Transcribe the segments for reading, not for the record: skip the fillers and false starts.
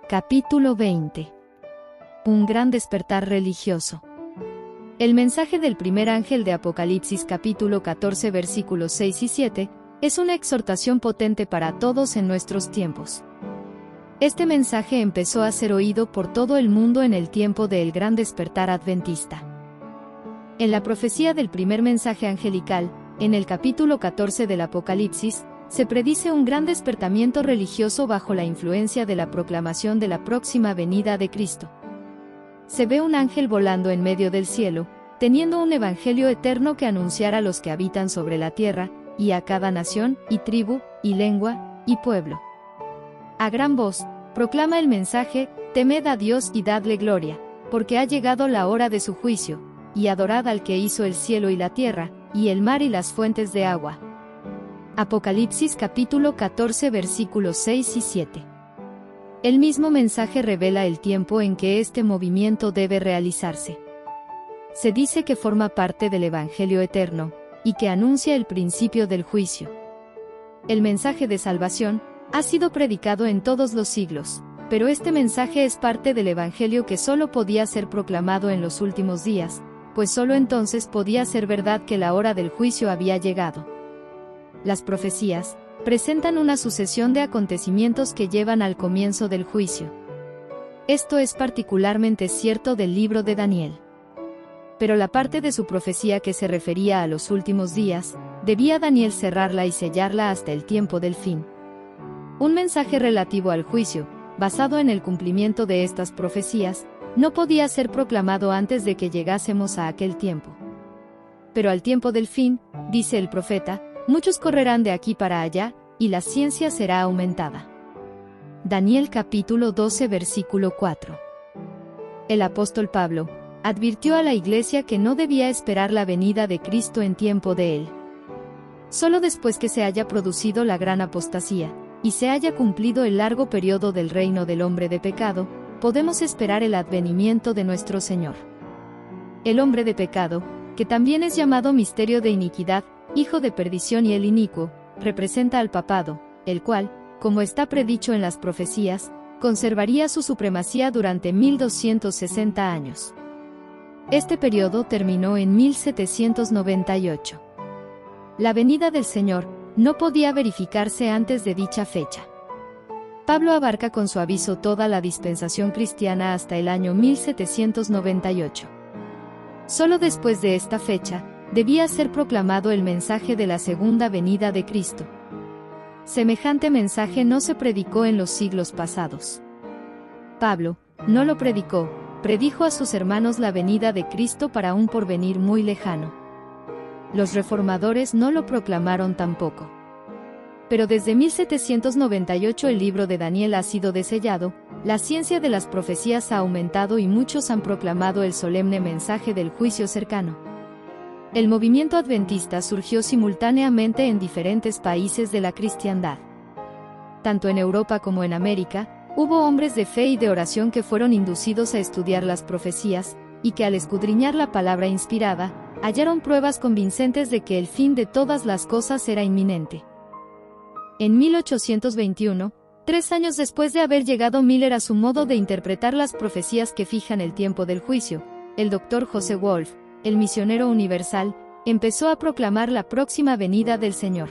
Capítulo 20. Un gran despertar religioso. El mensaje del primer ángel de Apocalipsis capítulo 14 versículos 6 y 7 es una exhortación potente para todos en nuestros tiempos. Este mensaje empezó a ser oído por todo el mundo en el tiempo del gran despertar adventista. En la profecía del primer mensaje angelical, en el capítulo 14 del Apocalipsis, se predice un gran despertamiento religioso bajo la influencia de la proclamación de la próxima venida de Cristo. Se ve un ángel volando en medio del cielo, teniendo un evangelio eterno que anunciar a los que habitan sobre la tierra, y a cada nación, y tribu, y lengua, y pueblo. A gran voz, proclama el mensaje: temed a Dios y dadle gloria, porque ha llegado la hora de su juicio, y adorad al que hizo el cielo y la tierra, y el mar y las fuentes de agua. Apocalipsis capítulo 14 versículos 6 y 7. El mismo mensaje revela el tiempo en que este movimiento debe realizarse. Se dice que forma parte del Evangelio eterno, y que anuncia el principio del juicio. El mensaje de salvación ha sido predicado en todos los siglos, pero este mensaje es parte del Evangelio que solo podía ser proclamado en los últimos días, pues solo entonces podía ser verdad que la hora del juicio había llegado. Las profecías presentan una sucesión de acontecimientos que llevan al comienzo del juicio. Esto es particularmente cierto del libro de Daniel. Pero la parte de su profecía que se refería a los últimos días, debía Daniel cerrarla y sellarla hasta el tiempo del fin. Un mensaje relativo al juicio, basado en el cumplimiento de estas profecías, no podía ser proclamado antes de que llegásemos a aquel tiempo. Pero al tiempo del fin, dice el profeta, muchos correrán de aquí para allá, y la ciencia será aumentada. Daniel capítulo 12 versículo 4. El apóstol Pablo advirtió a la iglesia que no debía esperar la venida de Cristo en tiempo de él. Solo después que se haya producido la gran apostasía, y se haya cumplido el largo periodo del reino del hombre de pecado, podemos esperar el advenimiento de nuestro Señor. El hombre de pecado, que también es llamado misterio de iniquidad, hijo de perdición y el inicuo, representa al papado, el cual, como está predicho en las profecías, conservaría su supremacía durante 1260 años. Este periodo terminó en 1798. La venida del Señor no podía verificarse antes de dicha fecha. Pablo abarca con su aviso toda la dispensación cristiana hasta el año 1798. Solo después de esta fecha, debía ser proclamado el mensaje de la segunda venida de Cristo. Semejante mensaje no se predicó en los siglos pasados. Pablo no lo predicó, predijo a sus hermanos la venida de Cristo para un porvenir muy lejano. Los reformadores no lo proclamaron tampoco. Pero desde 1798 el libro de Daniel ha sido desellado, la ciencia de las profecías ha aumentado y muchos han proclamado el solemne mensaje del juicio cercano. El movimiento adventista surgió simultáneamente en diferentes países de la cristiandad. Tanto en Europa como en América, hubo hombres de fe y de oración que fueron inducidos a estudiar las profecías, y que al escudriñar la palabra inspirada, hallaron pruebas convincentes de que el fin de todas las cosas era inminente. En 1821, 3 años después de haber llegado Miller a su modo de interpretar las profecías que fijan el tiempo del juicio, el Dr. Joseph Wolf, el misionero universal, empezó a proclamar la próxima venida del Señor.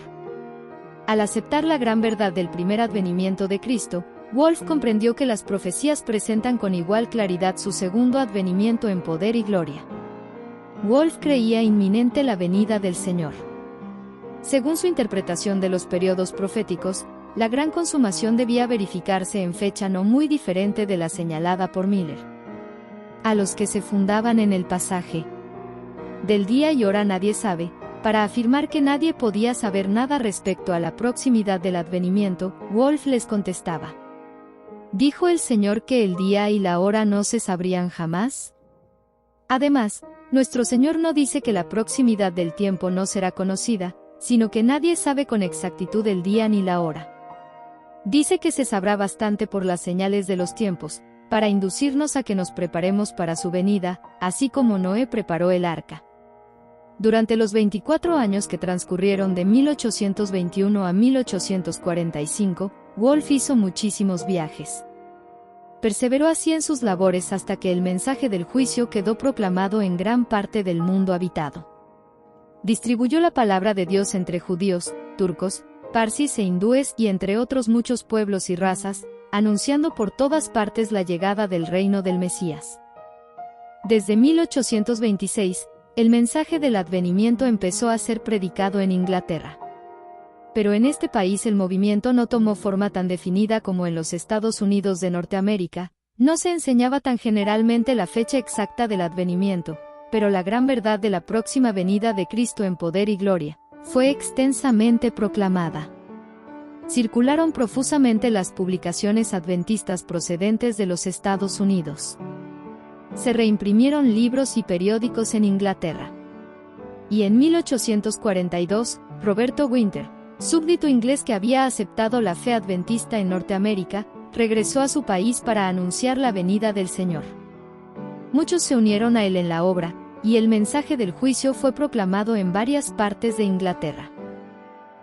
Al aceptar la gran verdad del primer advenimiento de Cristo, Wolf comprendió que las profecías presentan con igual claridad su segundo advenimiento en poder y gloria. Wolf creía inminente la venida del Señor. Según su interpretación de los periodos proféticos, la gran consumación debía verificarse en fecha no muy diferente de la señalada por Miller. A los que se fundaban en el pasaje del día y hora nadie sabe, para afirmar que nadie podía saber nada respecto a la proximidad del advenimiento, Wolf les contestaba: ¿dijo el Señor que el día y la hora no se sabrían jamás? Además, nuestro Señor no dice que la proximidad del tiempo no será conocida, sino que nadie sabe con exactitud el día ni la hora. Dice que se sabrá bastante por las señales de los tiempos, para inducirnos a que nos preparemos para su venida, así como Noé preparó el arca. Durante los 24 años que transcurrieron de 1821 a 1845, Wolf hizo muchísimos viajes. Perseveró así en sus labores hasta que el mensaje del juicio quedó proclamado en gran parte del mundo habitado. Distribuyó la palabra de Dios entre judíos, turcos, parsis e hindúes y entre otros muchos pueblos y razas, anunciando por todas partes la llegada del reino del Mesías. Desde 1826, el mensaje del advenimiento empezó a ser predicado en Inglaterra. Pero en este país el movimiento no tomó forma tan definida como en los Estados Unidos de Norteamérica, no se enseñaba tan generalmente la fecha exacta del advenimiento, pero la gran verdad de la próxima venida de Cristo en poder y gloria fue extensamente proclamada. Circularon profusamente las publicaciones adventistas procedentes de los Estados Unidos. Se reimprimieron libros y periódicos en Inglaterra. Y en 1842, Roberto Winter, súbdito inglés que había aceptado la fe adventista en Norteamérica, regresó a su país para anunciar la venida del Señor. Muchos se unieron a él en la obra, y el mensaje del juicio fue proclamado en varias partes de Inglaterra.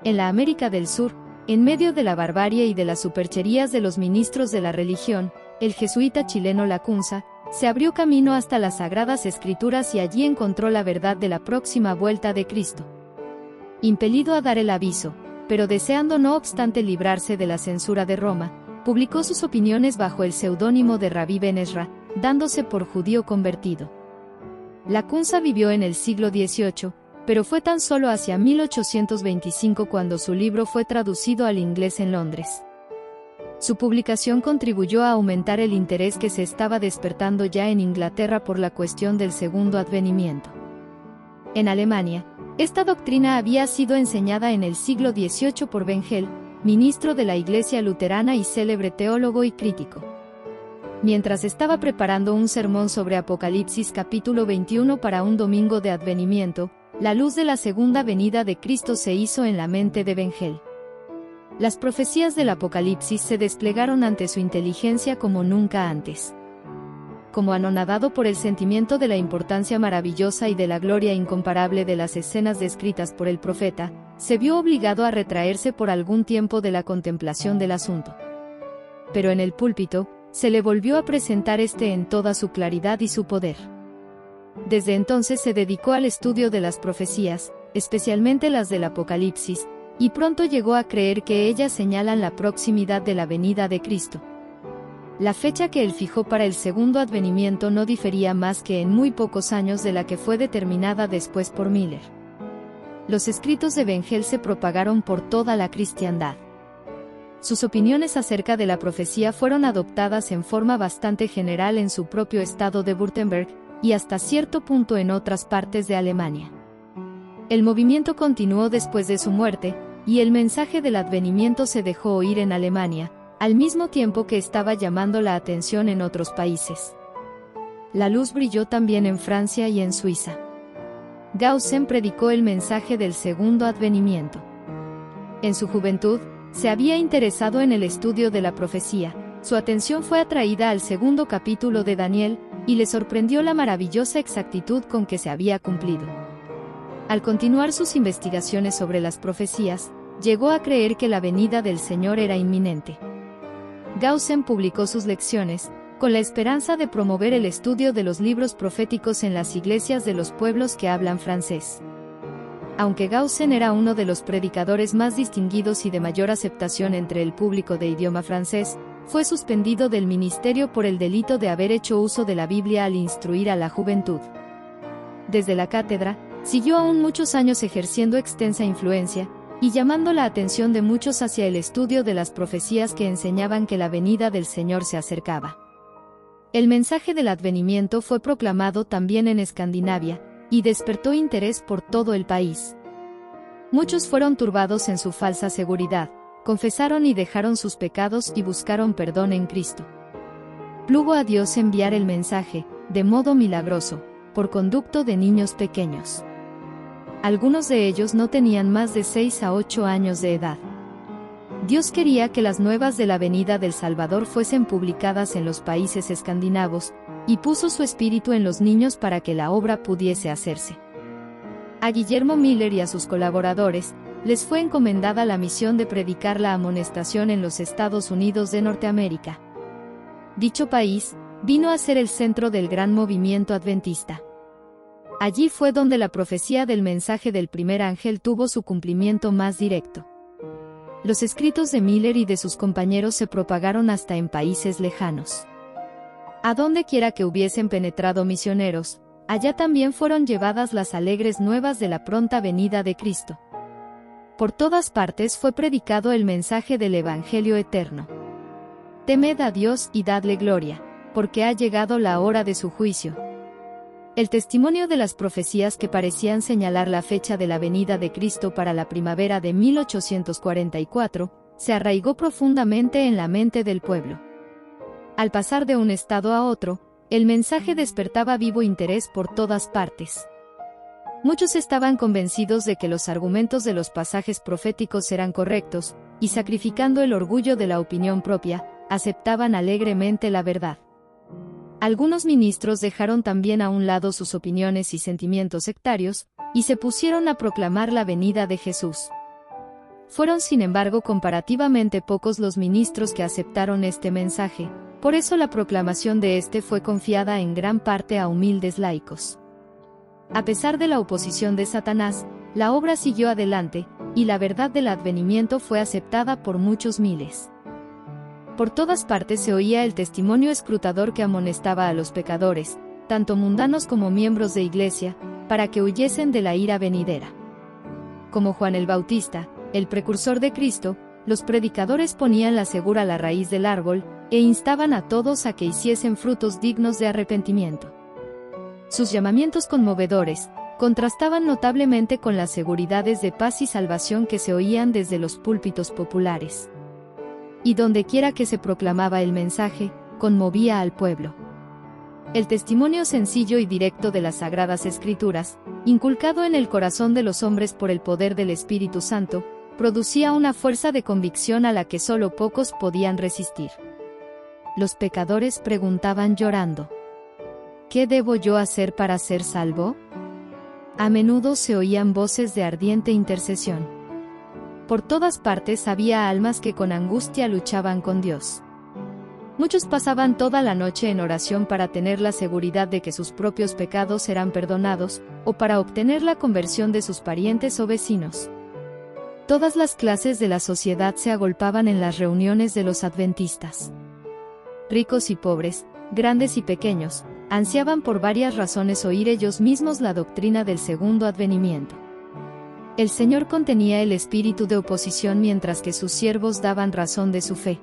En la América del Sur, en medio de la barbarie y de las supercherías de los ministros de la religión, el jesuita chileno Lacunza se abrió camino hasta las Sagradas Escrituras y allí encontró la verdad de la próxima vuelta de Cristo. Impelido a dar el aviso, pero deseando no obstante librarse de la censura de Roma, publicó sus opiniones bajo el seudónimo de Rabí Ben Ezra, dándose por judío convertido. Lacunza vivió en el siglo XVIII, pero fue tan solo hacia 1825 cuando su libro fue traducido al inglés en Londres. Su publicación contribuyó a aumentar el interés que se estaba despertando ya en Inglaterra por la cuestión del segundo advenimiento. En Alemania, esta doctrina había sido enseñada en el siglo XVIII por Bengel, ministro de la Iglesia luterana y célebre teólogo y crítico. Mientras estaba preparando un sermón sobre Apocalipsis capítulo 21 para un domingo de advenimiento, la luz de la segunda venida de Cristo se hizo en la mente de Bengel. Las profecías del Apocalipsis se desplegaron ante su inteligencia como nunca antes. Como anonadado por el sentimiento de la importancia maravillosa y de la gloria incomparable de las escenas descritas por el profeta, se vio obligado a retraerse por algún tiempo de la contemplación del asunto. Pero en el púlpito, se le volvió a presentar en toda su claridad y su poder. Desde entonces se dedicó al estudio de las profecías, especialmente las del Apocalipsis, y pronto llegó a creer que ellas señalan la proximidad de la venida de Cristo. La fecha que él fijó para el segundo advenimiento no difería más que en muy pocos años de la que fue determinada después por Miller. Los escritos de Bengel se propagaron por toda la cristiandad. Sus opiniones acerca de la profecía fueron adoptadas en forma bastante general en su propio estado de Württemberg, y hasta cierto punto en otras partes de Alemania. El movimiento continuó después de su muerte, y el mensaje del advenimiento se dejó oír en Alemania, al mismo tiempo que estaba llamando la atención en otros países. La luz brilló también en Francia y en Suiza. Gaussen predicó el mensaje del segundo advenimiento. En su juventud, se había interesado en el estudio de la profecía, su atención fue atraída al segundo capítulo de Daniel, y le sorprendió la maravillosa exactitud con que se había cumplido. Al continuar sus investigaciones sobre las profecías, llegó a creer que la venida del Señor era inminente. Gaussen publicó sus lecciones, con la esperanza de promover el estudio de los libros proféticos en las iglesias de los pueblos que hablan francés. Aunque Gaussen era uno de los predicadores más distinguidos y de mayor aceptación entre el público de idioma francés, fue suspendido del ministerio por el delito de haber hecho uso de la Biblia al instruir a la juventud. Desde la cátedra, siguió aún muchos años ejerciendo extensa influencia, y llamando la atención de muchos hacia el estudio de las profecías que enseñaban que la venida del Señor se acercaba. El mensaje del advenimiento fue proclamado también en Escandinavia, y despertó interés por todo el país. Muchos fueron turbados en su falsa seguridad, confesaron y dejaron sus pecados y buscaron perdón en Cristo. Plugo a Dios enviar el mensaje, de modo milagroso, por conducto de niños pequeños. Algunos de ellos no tenían más de 6 a 8 años de edad. Dios quería que las nuevas de la venida del Salvador fuesen publicadas en los países escandinavos, y puso su espíritu en los niños para que la obra pudiese hacerse. A Guillermo Miller y a sus colaboradores, les fue encomendada la misión de predicar la amonestación en los Estados Unidos de Norteamérica. dicho país vino a ser el centro del gran movimiento adventista. Allí fue donde la profecía del mensaje del primer ángel tuvo su cumplimiento más directo. Los escritos de Miller y de sus compañeros se propagaron hasta en países lejanos. A donde quiera que hubiesen penetrado misioneros, allá también fueron llevadas las alegres nuevas de la pronta venida de Cristo. Por todas partes fue predicado el mensaje del Evangelio eterno. Temed a Dios y dadle gloria, porque ha llegado la hora de su juicio. El testimonio de las profecías que parecían señalar la fecha de la venida de Cristo para la primavera de 1844, se arraigó profundamente en la mente del pueblo. Al pasar de un estado a otro, el mensaje despertaba vivo interés por todas partes. Muchos estaban convencidos de que los argumentos de los pasajes proféticos eran correctos, y sacrificando el orgullo de la opinión propia, aceptaban alegremente la verdad. Algunos ministros dejaron también a un lado sus opiniones y sentimientos sectarios, y se pusieron a proclamar la venida de Jesús. Fueron sin embargo comparativamente pocos los ministros que aceptaron este mensaje, por eso la proclamación de este fue confiada en gran parte a humildes laicos. A pesar de la oposición de Satanás, la obra siguió adelante, y la verdad del advenimiento fue aceptada por muchos miles. Por todas partes se oía el testimonio escrutador que amonestaba a los pecadores, tanto mundanos como miembros de iglesia, para que huyesen de la ira venidera. Como Juan el Bautista, el precursor de Cristo, los predicadores ponían la segura a la raíz del árbol, e instaban a todos a que hiciesen frutos dignos de arrepentimiento. Sus llamamientos conmovedores contrastaban notablemente con las seguridades de paz y salvación que se oían desde los púlpitos populares. Y dondequiera que se proclamaba el mensaje, conmovía al pueblo. El testimonio sencillo y directo de las Sagradas Escrituras, inculcado en el corazón de los hombres por el poder del Espíritu Santo, producía una fuerza de convicción a la que solo pocos podían resistir. Los pecadores preguntaban llorando: ¿qué debo yo hacer para ser salvo? A menudo se oían voces de ardiente intercesión. Por todas partes había almas que con angustia luchaban con Dios. Muchos pasaban toda la noche en oración para tener la seguridad de que sus propios pecados serán perdonados, o para obtener la conversión de sus parientes o vecinos. Todas las clases de la sociedad se agolpaban en las reuniones de los adventistas. Ricos y pobres, grandes y pequeños, ansiaban por varias razones oír ellos mismos la doctrina del segundo advenimiento. El Señor contenía el espíritu de oposición mientras que sus siervos daban razón de su fe.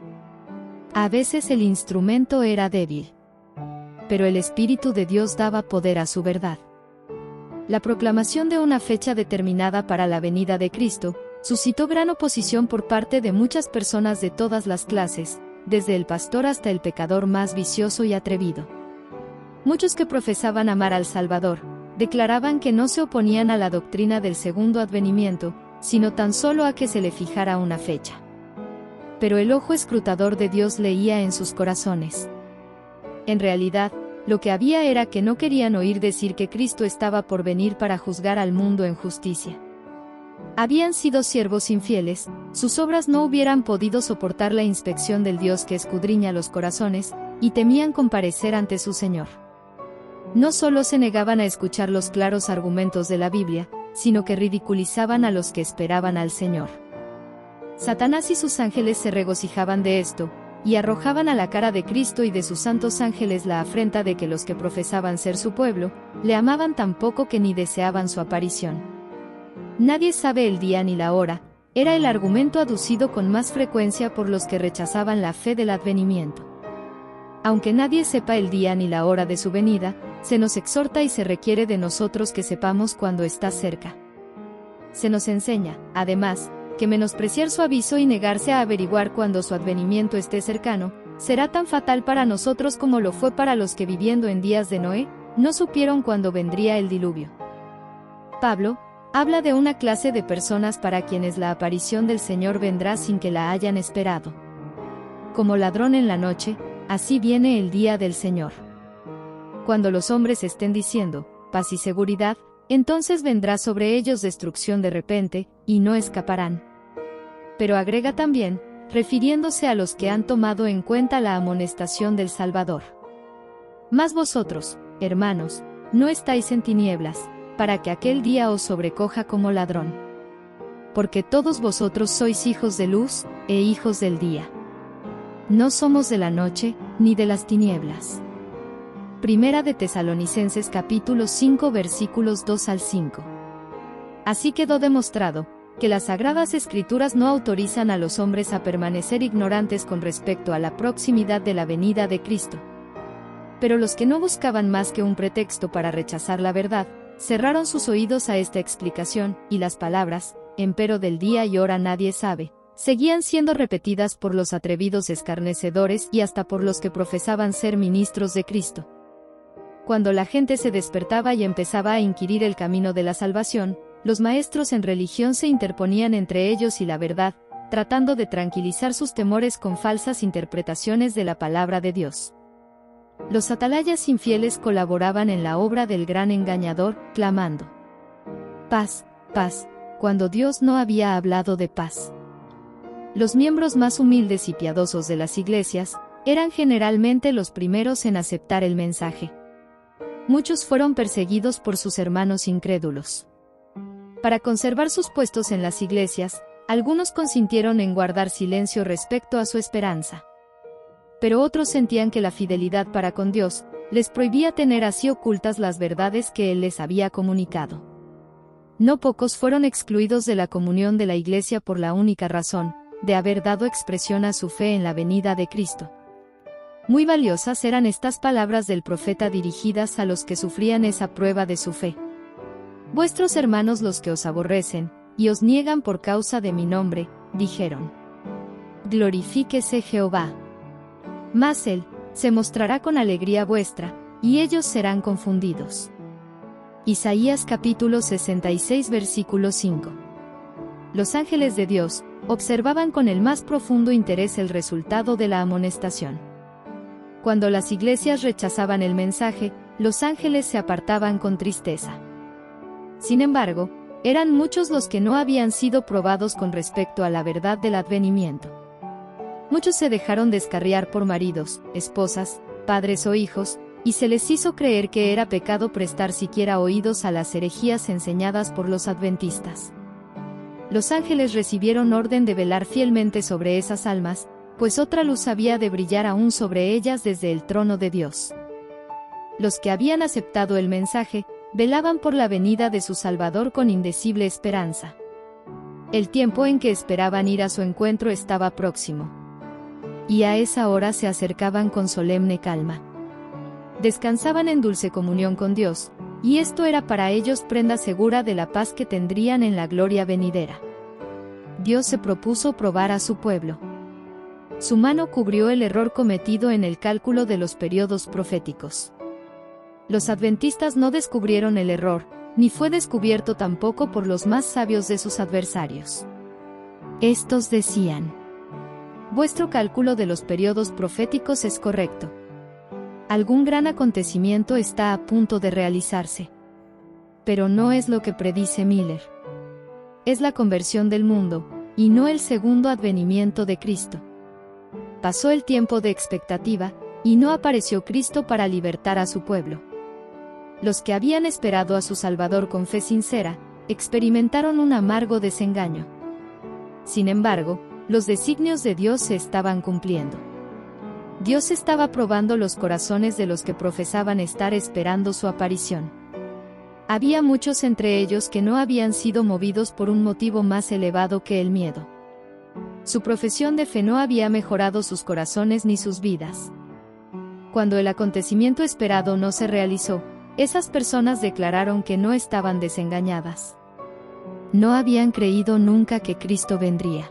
A veces el instrumento era débil, pero el Espíritu de Dios daba poder a su verdad. La proclamación de una fecha determinada para la venida de Cristo suscitó gran oposición por parte de muchas personas de todas las clases, desde el pastor hasta el pecador más vicioso y atrevido. Muchos que profesaban amar al Salvador declaraban que no se oponían a la doctrina del segundo advenimiento, sino tan solo a que se le fijara una fecha. Pero el ojo escrutador de Dios leía en sus corazones. En realidad, lo que había era que no querían oír decir que Cristo estaba por venir para juzgar al mundo en justicia. Habían sido siervos infieles, sus obras no hubieran podido soportar la inspección del Dios que escudriña los corazones, y temían comparecer ante su Señor. No solo se negaban a escuchar los claros argumentos de la Biblia, sino que ridiculizaban a los que esperaban al Señor. Satanás y sus ángeles se regocijaban de esto, y arrojaban a la cara de Cristo y de sus santos ángeles la afrenta de que los que profesaban ser su pueblo, le amaban tan poco que ni deseaban su aparición. Nadie sabe el día ni la hora, era el argumento aducido con más frecuencia por los que rechazaban la fe del advenimiento. Aunque nadie sepa el día ni la hora de su venida, se nos exhorta y se requiere de nosotros que sepamos cuando está cerca. Se nos enseña, además, que menospreciar su aviso y negarse a averiguar cuando su advenimiento esté cercano, será tan fatal para nosotros como lo fue para los que viviendo en días de Noé, no supieron cuándo vendría el diluvio. Pablo habla de una clase de personas para quienes la aparición del Señor vendrá sin que la hayan esperado. Como ladrón en la noche, así viene el día del Señor. Cuando los hombres estén diciendo paz y seguridad, entonces vendrá sobre ellos destrucción de repente, y no escaparán. Pero agrega también, refiriéndose a los que han tomado en cuenta la amonestación del Salvador. Mas vosotros, hermanos, no estáis en tinieblas, para que aquel día os sobrecoja como ladrón. Porque todos vosotros sois hijos de luz, e hijos del día. No somos de la noche, ni de las tinieblas. Primera de Tesalonicenses capítulo 5 versículos 2 al 5. Así quedó demostrado, que las Sagradas Escrituras no autorizan a los hombres a permanecer ignorantes con respecto a la proximidad de la venida de Cristo. Pero los que no buscaban más que un pretexto para rechazar la verdad, cerraron sus oídos a esta explicación, y las palabras, empero del día y hora nadie sabe, seguían siendo repetidas por los atrevidos escarnecedores y hasta por los que profesaban ser ministros de Cristo. Cuando la gente se despertaba y empezaba a inquirir el camino de la salvación, los maestros en religión se interponían entre ellos y la verdad, tratando de tranquilizar sus temores con falsas interpretaciones de la palabra de Dios. Los atalayas infieles colaboraban en la obra del gran engañador, clamando: paz, paz, cuando Dios no había hablado de paz. Los miembros más humildes y piadosos de las iglesias eran generalmente los primeros en aceptar el mensaje. Muchos fueron perseguidos por sus hermanos incrédulos. Para conservar sus puestos en las iglesias, algunos consintieron en guardar silencio respecto a su esperanza. Pero otros sentían que la fidelidad para con Dios les prohibía tener así ocultas las verdades que Él les había comunicado. No pocos fueron excluidos de la comunión de la Iglesia por la única razón de haber dado expresión a su fe en la venida de Cristo. Muy valiosas eran estas palabras del profeta dirigidas a los que sufrían esa prueba de su fe. Vuestros hermanos los que os aborrecen, y os niegan por causa de mi nombre, dijeron: glorifíquese Jehová. Mas Él se mostrará con alegría vuestra, y ellos serán confundidos. Isaías capítulo 66 versículo 5. Los ángeles de Dios observaban con el más profundo interés el resultado de la amonestación. Cuando las iglesias rechazaban el mensaje, los ángeles se apartaban con tristeza. Sin embargo, eran muchos los que no habían sido probados con respecto a la verdad del advenimiento. Muchos se dejaron descarriar por maridos, esposas, padres o hijos, y se les hizo creer que era pecado prestar siquiera oídos a las herejías enseñadas por los adventistas. Los ángeles recibieron orden de velar fielmente sobre esas almas, pues otra luz había de brillar aún sobre ellas desde el trono de Dios. Los que habían aceptado el mensaje, velaban por la venida de su Salvador con indecible esperanza. El tiempo en que esperaban ir a su encuentro estaba próximo. Y a esa hora se acercaban con solemne calma. Descansaban en dulce comunión con Dios, y esto era para ellos prenda segura de la paz que tendrían en la gloria venidera. Dios se propuso probar a su pueblo. Su mano cubrió el error cometido en el cálculo de los periodos proféticos. Los adventistas no descubrieron el error, ni fue descubierto tampoco por los más sabios de sus adversarios. Estos decían: vuestro cálculo de los periodos proféticos es correcto. Algún gran acontecimiento está a punto de realizarse. Pero no es lo que predice Miller. Es la conversión del mundo, y no el segundo advenimiento de Cristo. Pasó el tiempo de expectativa, y no apareció Cristo para libertar a su pueblo. Los que habían esperado a su Salvador con fe sincera, experimentaron un amargo desengaño. Sin embargo, los designios de Dios se estaban cumpliendo. Dios estaba probando los corazones de los que profesaban estar esperando su aparición. Había muchos entre ellos que no habían sido movidos por un motivo más elevado que el miedo. Su profesión de fe no había mejorado sus corazones ni sus vidas. Cuando el acontecimiento esperado no se realizó, esas personas declararon que no estaban desengañadas. No habían creído nunca que Cristo vendría.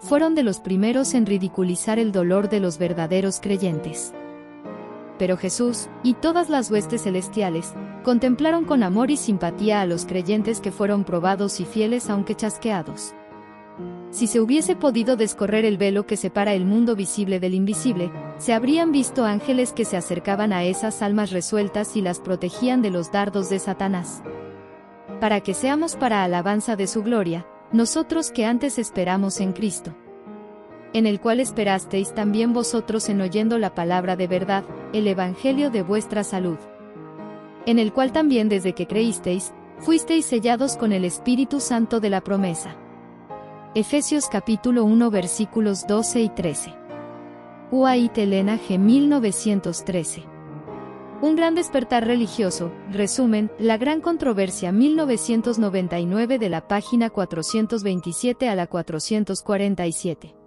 Fueron de los primeros en ridiculizar el dolor de los verdaderos creyentes. Pero Jesús, y todas las huestes celestiales, contemplaron con amor y simpatía a los creyentes que fueron probados y fieles aunque chasqueados. Si se hubiese podido descorrer el velo que separa el mundo visible del invisible, se habrían visto ángeles que se acercaban a esas almas resueltas y las protegían de los dardos de Satanás. Para que seamos para alabanza de su gloria, nosotros que antes esperamos en Cristo. en el cual esperasteis también vosotros en oyendo la palabra de verdad, el evangelio de vuestra salud. En el cual también desde que creísteis, fuisteis sellados con el Espíritu Santo de la promesa. Efesios capítulo 1 versículos 12 y 13. UAIT Elena G. 1913. Un gran despertar religioso, resumen, la gran controversia 1999 de la página 427 a la 447.